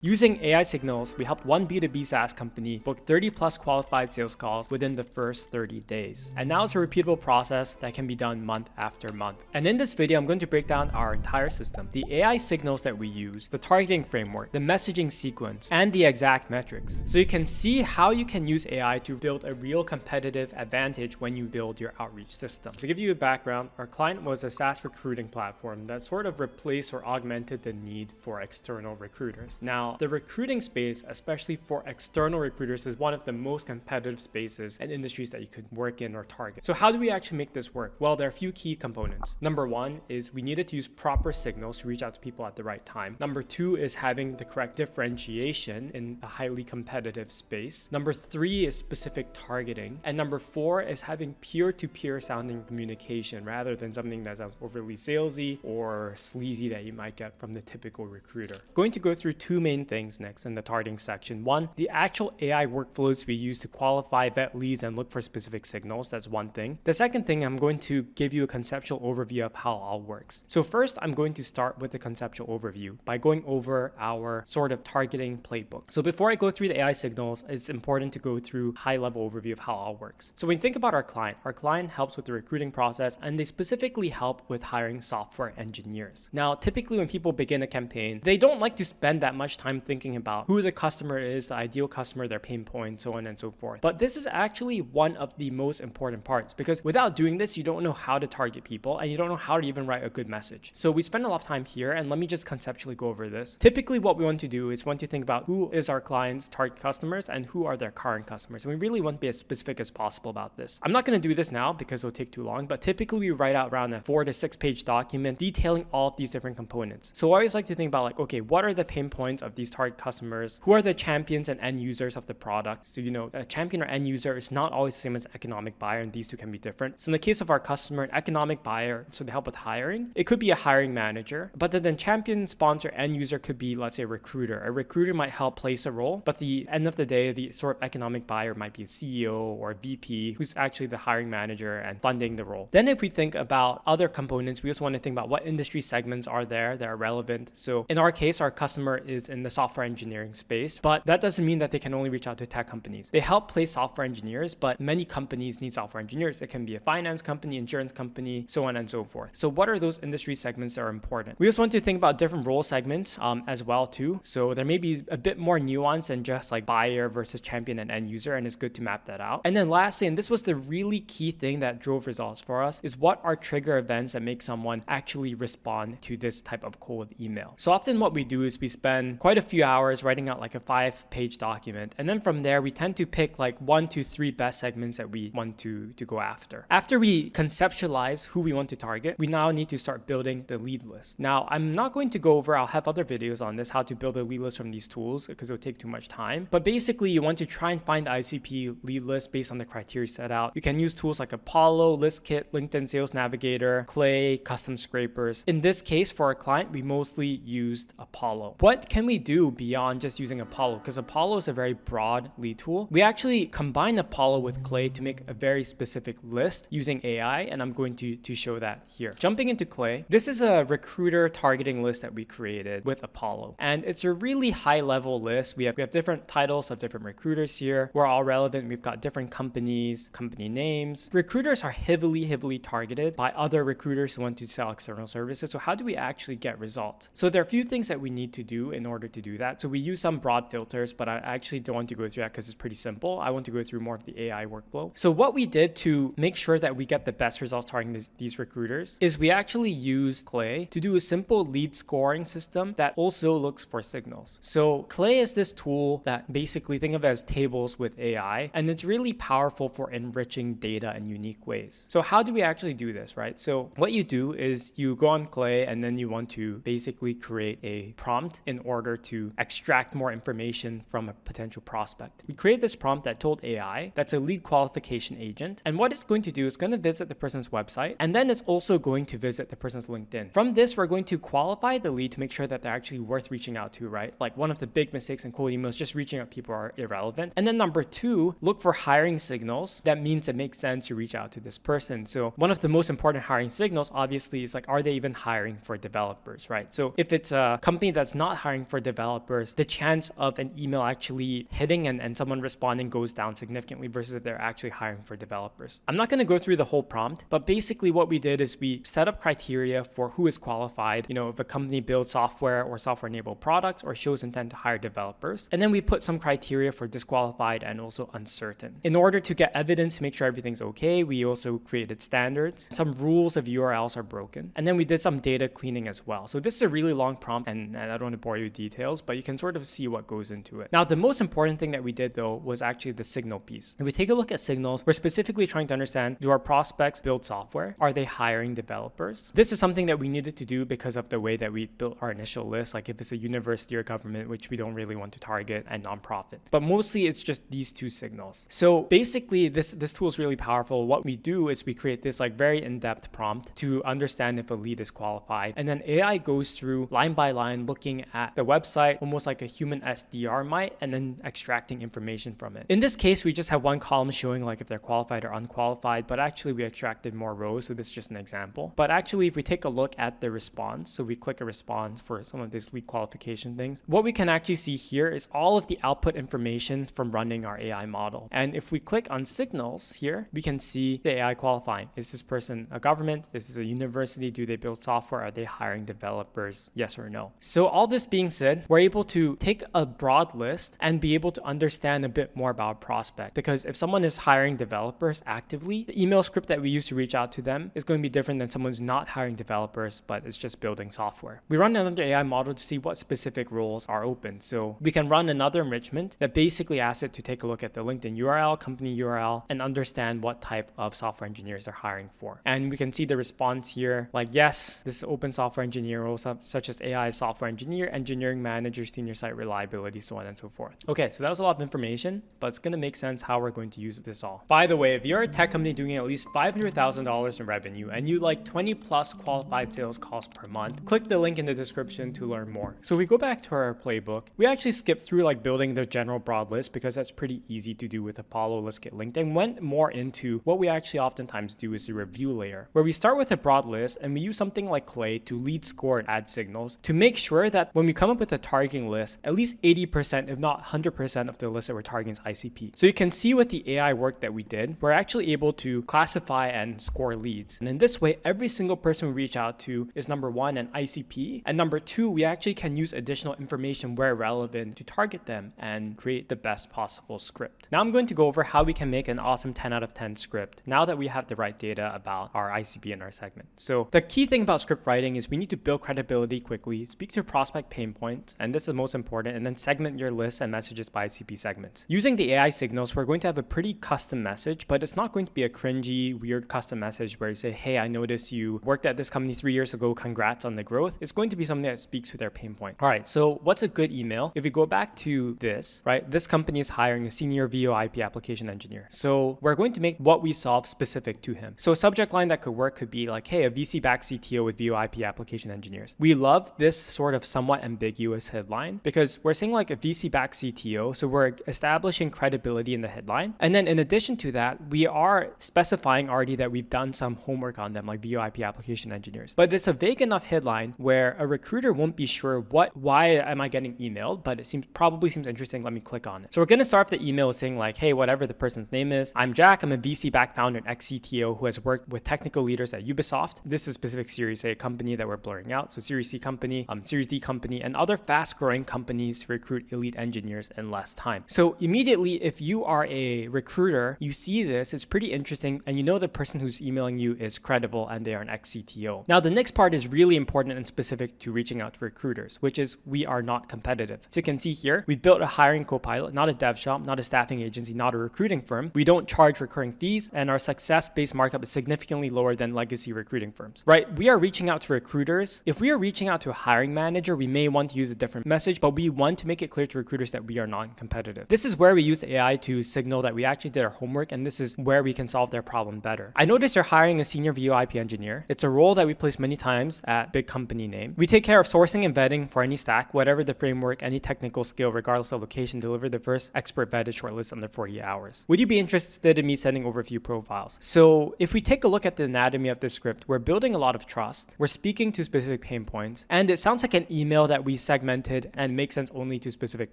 Using AI signals, we helped one B2B SaaS company book 30 plus qualified sales calls within the first 30 days. And now it's a repeatable process that can be done month after month. And in this video, I'm going to break down our entire system, the AI signals that we use, the targeting framework, the messaging sequence, and the exact metrics. So you can see how you can use AI to build a real competitive advantage when you build your outreach system. To give you a background, our client was a SaaS recruiting platform that sort of replaced or augmented the need for external recruiters. Now, the recruiting space, especially for external recruiters, is one of the most competitive spaces and industries that you could work in or target. So how do we actually make this work? Well, there are a few key components. Number one is we needed to use proper signals to reach out to people at the right time. Number two is having the correct differentiation in a highly competitive space. Number three is specific targeting. And number four is having peer-to-peer sounding communication rather than something that sounds overly salesy or sleazy that you might get from the typical recruiter. Going to go through two main things next in the targeting section. One, the actual AI workflows we use to qualify, vet leads, and look for specific signals. That's one thing. The second thing, I'm going to give you a conceptual overview of how all works. So first, I'm going to start with the conceptual overview by going over our sort of targeting playbook. So before I go through the AI signals, it's important to go through high-level overview of how all works. So when you think about our client helps with the recruiting process, and they specifically help with hiring software engineers. Now, typically when people begin a campaign, they don't like to spend that much time thinking about who the customer is, the ideal customer, their pain points, so on and so forth. But this is actually one of the most important parts, because without doing this, you don't know how to target people and you don't know how to even write a good message. So we spend a lot of time here, and let me just conceptually go over this. Typically what we want to do is want to think about who is our client's target customers and who are their current customers. And we really want to be as specific as possible about this. I'm not going to do this now because it'll take too long, but typically we write out around a 4 to 6 page document detailing all of these different components. So I always like to think about okay, what are the pain points of these target customers? Who are the champions and end users of the product? So, a champion or end user is not always the same as economic buyer, and these two can be different. So in the case of our customer, an economic buyer, so they help with hiring, it could be a hiring manager, but then champion, sponsor, end user could be, let's say, a recruiter. A recruiter might help place a role, but the end of the day, the sort of economic buyer might be a CEO or a VP who's actually the hiring manager and funding the role. Then if we think about other components, we also want to think about what industry segments are there that are relevant. So in our case, our customer is in the software engineering space, but that doesn't mean that they can only reach out to tech companies. They help place software engineers, but many companies need software engineers. It can be a finance company, insurance company, so on and so forth. So what are those industry segments that are important? We also want to think about different role segments as well too. So there may be a bit more nuance than just like buyer versus champion and end user, and it's good to map that out. And then lastly, and this was the really key thing that drove results for us, is what are trigger events that make someone actually respond to this type of cold email. So often what we do is we spend quite a few hours writing out like a 5-page document. And then from there, we tend to pick like 1 to 3 best segments that we want to go after. After we conceptualize who we want to target, we now need to start building the lead list. Now, I'm not going to go over, I'll have other videos on this, how to build a lead list from these tools, because it'll take too much time. But basically, you want to try and find the ICP lead list based on the criteria set out. You can use tools like Apollo, ListKit, LinkedIn Sales Navigator, Clay, custom scrapers. In this case, for our client, we mostly used Apollo. What can we do beyond just using Apollo? Because Apollo is a very broad lead tool. We actually combine Apollo with Clay to make a very specific list using AI, and I'm going to show that here. Jumping into Clay, this is a recruiter targeting list that we created with Apollo, and it's a really high-level list. We have different titles of different recruiters here. We're all relevant. We've got different companies, company names. Recruiters are heavily targeted by other recruiters who want to sell external services. So how do we actually get results? So there are a few things that we need to do in order to do that. So we use some broad filters, but I actually don't want to go through that because it's pretty simple. I want to go through more of the AI workflow. So what we did to make sure that we get the best results targeting these recruiters is we actually used Clay to do a simple lead scoring system that also looks for signals. So Clay is this tool that basically think of it as tables with AI, and it's really powerful for enriching data in unique ways. So how do we actually do this, right? So what you do is you go on Clay, and then you want to basically create a prompt in order to extract more information from a potential prospect. We create this prompt that told AI that's a lead qualification agent, and what it's going to do is going to visit the person's website, and then it's also going to visit the person's LinkedIn. From this, we're going to qualify the lead to make sure that they're actually worth reaching out to, right? Like one of the big mistakes in cold emails, just reaching out to people are irrelevant. And then number 2, look for hiring signals. That means it makes sense to reach out to this person. So one of the most important hiring signals, obviously, is like, are they even hiring for developers, right? So if it's a company that's not hiring for developers, the chance of an email actually hitting and someone responding goes down significantly versus if they're actually hiring for developers. I'm not going to go through the whole prompt, but basically what we did is we set up criteria for who is qualified, if a company builds software or software-enabled products or shows intent to hire developers. And then we put some criteria for disqualified and also uncertain. In order to get evidence to make sure everything's okay, we also created standards. Some rules of URLs are broken. And then we did some data cleaning as well. So this is a really long prompt, and I don't want to bore you with details, but you can sort of see what goes into it. Now, the most important thing that we did though was actually the signal piece. If we take a look at signals, we're specifically trying to understand, do our prospects build software? Are they hiring developers? This is something that we needed to do because of the way that we built our initial list, like if it's a university or government, which we don't really want to target, and nonprofit. But mostly it's just these two signals. So basically this tool is really powerful. What we do is we create this like very in-depth prompt to understand if a lead is qualified. And then AI goes through line by line, looking at the website, almost like a human SDR might, and then extracting information from it. In this case, we just have one column showing like if they're qualified or unqualified, but actually we extracted more rows. So this is just an example. But actually, if we take a look at the response, so we click a response for some of these lead qualification things, what we can actually see here is all of the output information from running our AI model. And if we click on signals here, we can see the AI qualifying. Is this person a government? Is this a university? Do they build software? Are they hiring developers? Yes or no? So all this being said, we're able to take a broad list and be able to understand a bit more about a prospect. Because if someone is hiring developers actively, the email script that we use to reach out to them is going to be different than someone who's not hiring developers, but is just building software. We run another AI model to see what specific roles are open. So we can run another enrichment that basically asks it to take a look at the LinkedIn URL, company URL, and understand what type of software engineers are hiring for. And we can see the response here, like, yes, this is open software engineer roles such as AI software engineer, engineering manager, senior site reliability, so on and so forth. Okay, so that was a lot of information, but it's going to make sense how we're going to use this all. By the way, if you're a tech company doing at least $500,000 in revenue and you like 20 plus qualified sales calls per month, click the link in the description to learn more. So we go back to our playbook. We actually skipped through like building the general broad list because that's pretty easy to do with Apollo, Let's Get Linked, and went more into what we actually oftentimes do is a review layer, where we start with a broad list and we use something like Clay to lead score and add signals to make sure that when we come up with a targeting list, at least 80%, if not 100% of the list that we're targeting is ICP. So you can see with the AI work that we did, we're actually able to classify and score leads. And in this way, every single person we reach out to is number one, an ICP. And number two, we actually can use additional information where relevant to target them and create the best possible script. Now I'm going to go over how we can make an awesome 10 out of 10 script now that we have the right data about our ICP and our segment. So the key thing about script writing is we need to build credibility quickly, speak to prospect pain points, and this is most important, and then segment your list and messages by ICP segments. Using the AI signals, we're going to have a pretty custom message, but it's not going to be a cringy, weird custom message where you say, hey, I noticed you worked at this company 3 years ago, congrats on the growth. It's going to be something that speaks to their pain point. All right, so what's a good email? If we go back to this, right, this company is hiring a senior VoIP application engineer. So we're going to make what we solve specific to him. So a subject line that could work could be like, hey, a VC-backed CTO with VoIP application engineers. We love this sort of somewhat ambiguous headline because we're saying like a VC-backed CTO, so we're establishing credibility in the headline. And then in addition to that, we are specifying already that we've done some homework on them, like VoIP application engineers. But it's a vague enough headline where a recruiter won't be sure why am I getting emailed, but it probably seems interesting. Let me click on it. So we're going to start off the email with saying like, hey, whatever the person's name is, I'm Jack. I'm a VC-backed founder and ex-CTO who has worked with technical leaders at Ubisoft. This is specific Series A company that we're blurring out. So Series C company, Series D company, and other fast-growing companies to recruit elite engineers in less time. So immediately, if you are a recruiter, you see this, it's pretty interesting, and you know the person who's emailing you is credible and they are an ex-CTO. Now, the next part is really important and specific to reaching out to recruiters, which is we are not competitive. So you can see here, we built a hiring co-pilot, not a dev shop, not a staffing agency, not a recruiting firm. We don't charge recurring fees, and our success-based markup is significantly lower than legacy recruiting firms, right? We are reaching out to recruiters. If we are reaching out to a hiring manager, we may want to use a different message, but we want to make it clear to recruiters that we are non-competitive. This is where we use AI to signal that we actually did our homework, and this is where we can solve their problem better. I noticed you're hiring a senior VoIP engineer. It's a role that we place many times at big company name. We take care of sourcing and vetting for any stack, whatever the framework, any technical skill, regardless of location, deliver the first expert vetted shortlist under 48 hours. Would you be interested in me sending over a few profiles? So if we take a look at the anatomy of this script, we're building a lot of trust. We're speaking to specific pain points, and it sounds like an email that we segment segmented and make sense only to a specific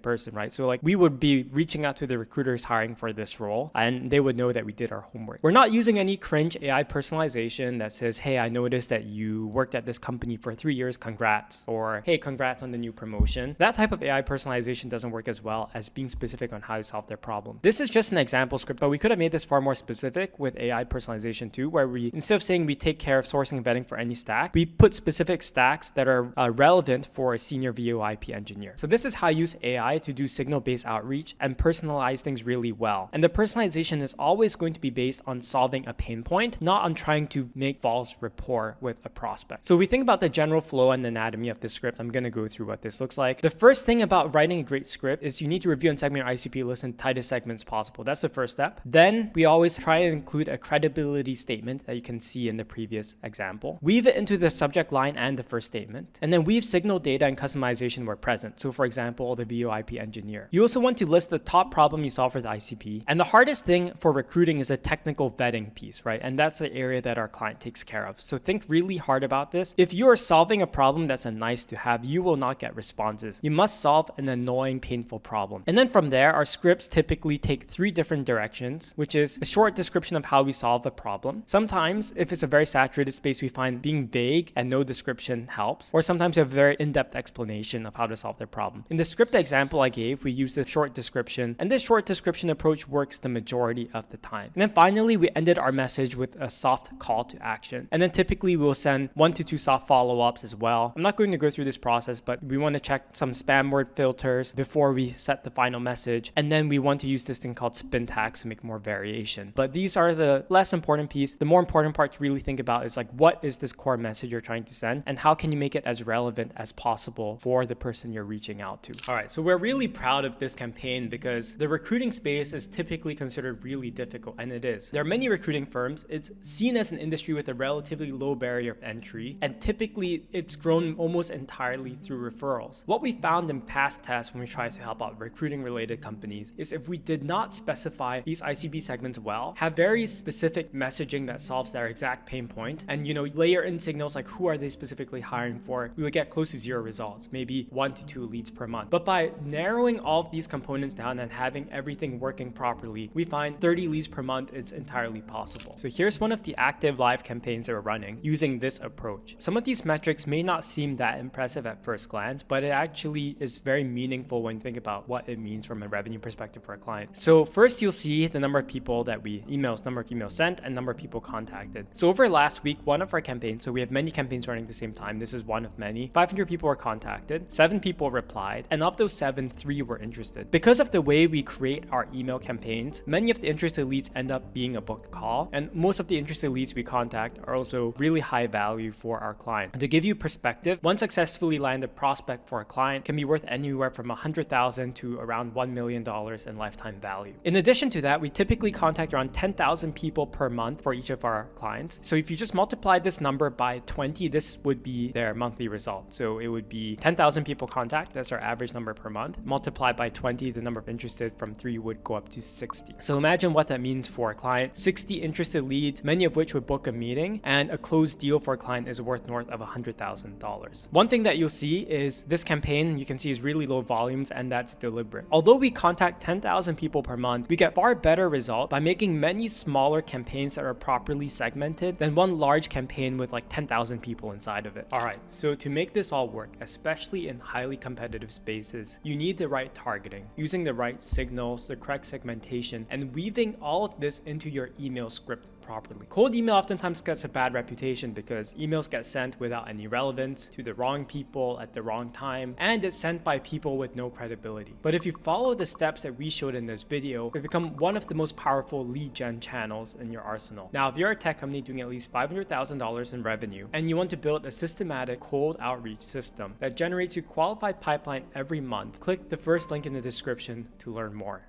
person, right? So like we would be reaching out to the recruiters hiring for this role and they would know that we did our homework. We're not using any cringe AI personalization that says, hey, I noticed that you worked at this company for 3 years, congrats, or hey, congrats on the new promotion. That type of AI personalization doesn't work as well as being specific on how to solve their problem. This is just an example script, but we could have made this far more specific with AI personalization too, where we, instead of saying we take care of sourcing and vetting for any stack, we put specific stacks that are relevant for a senior VoIP engineer. So this is how I use AI to do signal-based outreach and personalize things really well. And the personalization is always going to be based on solving a pain point, not on trying to make false rapport with a prospect. So if we think about the general flow and anatomy of this script, I'm going to go through what this looks like. The first thing about writing a great script is you need to review and segment your ICP list in tightest segments possible. That's the first step. Then we always try and include a credibility statement that you can see in the previous example. Weave it into the subject line and the first statement. And then weave signal data and customization where present. So for example, the VoIP engineer. You also want to list the top problem you solve for the ICP. And the hardest thing for recruiting is the technical vetting piece, right? And that's the area that our client takes care of. So think really hard about this. If you are solving a problem that's a nice to have, you will not get responses. You must solve an annoying, painful problem. And then from there, our scripts typically take 3 different directions, which is a short description of how we solve a problem. Sometimes, if it's a very saturated space, we find being vague and no description helps. Or sometimes we have a very in-depth explanation of how to solve their problem. In the script example I gave, we use a short description, and this short description approach works the majority of the time. And then finally, we ended our message with a soft call to action. And then typically we'll send 1 to 2 soft follow-ups as well. I'm not going to go through this process, but we want to check some spam word filters before we set the final message. And then we want to use this thing called spin tags to make more variation. But these are the less important piece. The more important part to really think about is like, what is this core message you're trying to send? And how can you make it as relevant as possible for the person you're reaching out to? All right, so we're really proud of this campaign because the recruiting space is typically considered really difficult, and it is. There are many recruiting firms. It's seen as an industry with a relatively low barrier of entry, and typically it's grown almost entirely through referrals. What we found in past tests when we tried to help out recruiting related companies is if we did not specify these ICP segments well, have very specific messaging that solves their exact pain point, and layer in signals like who are they specifically hiring for, we would get close to 0 results, maybe 1 to 2 leads per month. But by narrowing all of these components down and having everything working properly, we find 30 leads per month is entirely possible. So here's one of the active live campaigns that we're running using this approach. Some of these metrics may not seem that impressive at first glance, but it actually is very meaningful when you think about what it means from a revenue perspective for a client. So first you'll see the number of people that number of emails sent, and number of people contacted. So over last week, one of our campaigns, so we have many campaigns running at the same time. This is one of many. 500 people were contacted, 7 people replied, and of those 7, 3 were interested. Because of the way we create our email campaigns, many of the interested leads end up being a booked call, and most of the interested leads we contact are also really high value for our client. And to give you perspective, one successfully landed prospect for a client can be worth anywhere from $100,000 to around $1 million in lifetime value. In addition to that, we typically contact around 10,000 people per month for each of our clients. So if you just multiply this number by 20, this would be their monthly result. So it would be 10,000 people contact, that's our average number per month. Multiplied by 20, the number of interested from 3 would go up to 60. So imagine what that means for a client. 60 interested leads, many of which would book a meeting, and a closed deal for a client is worth north of $100,000. One thing that you'll see is this campaign, you can see, is really low volumes, and that's deliberate. Although we contact 10,000 people per month, we get far better results by making many smaller campaigns that are properly segmented than one large campaign with like 10,000 people inside of it. All right, so to make this all work, especially in highly competitive spaces, you need the right targeting, using the right signals, the correct segmentation, and weaving all of this into your email script properly. Cold email oftentimes gets a bad reputation because emails get sent without any relevance to the wrong people at the wrong time, and it's sent by people with no credibility. But if you follow the steps that we showed in this video, it become one of the most powerful lead gen channels in your arsenal. Now, if you're a tech company doing at least $500,000 in revenue and you want to build a systematic cold outreach system that generates you qualified pipeline every month, click the first link in the description to learn more.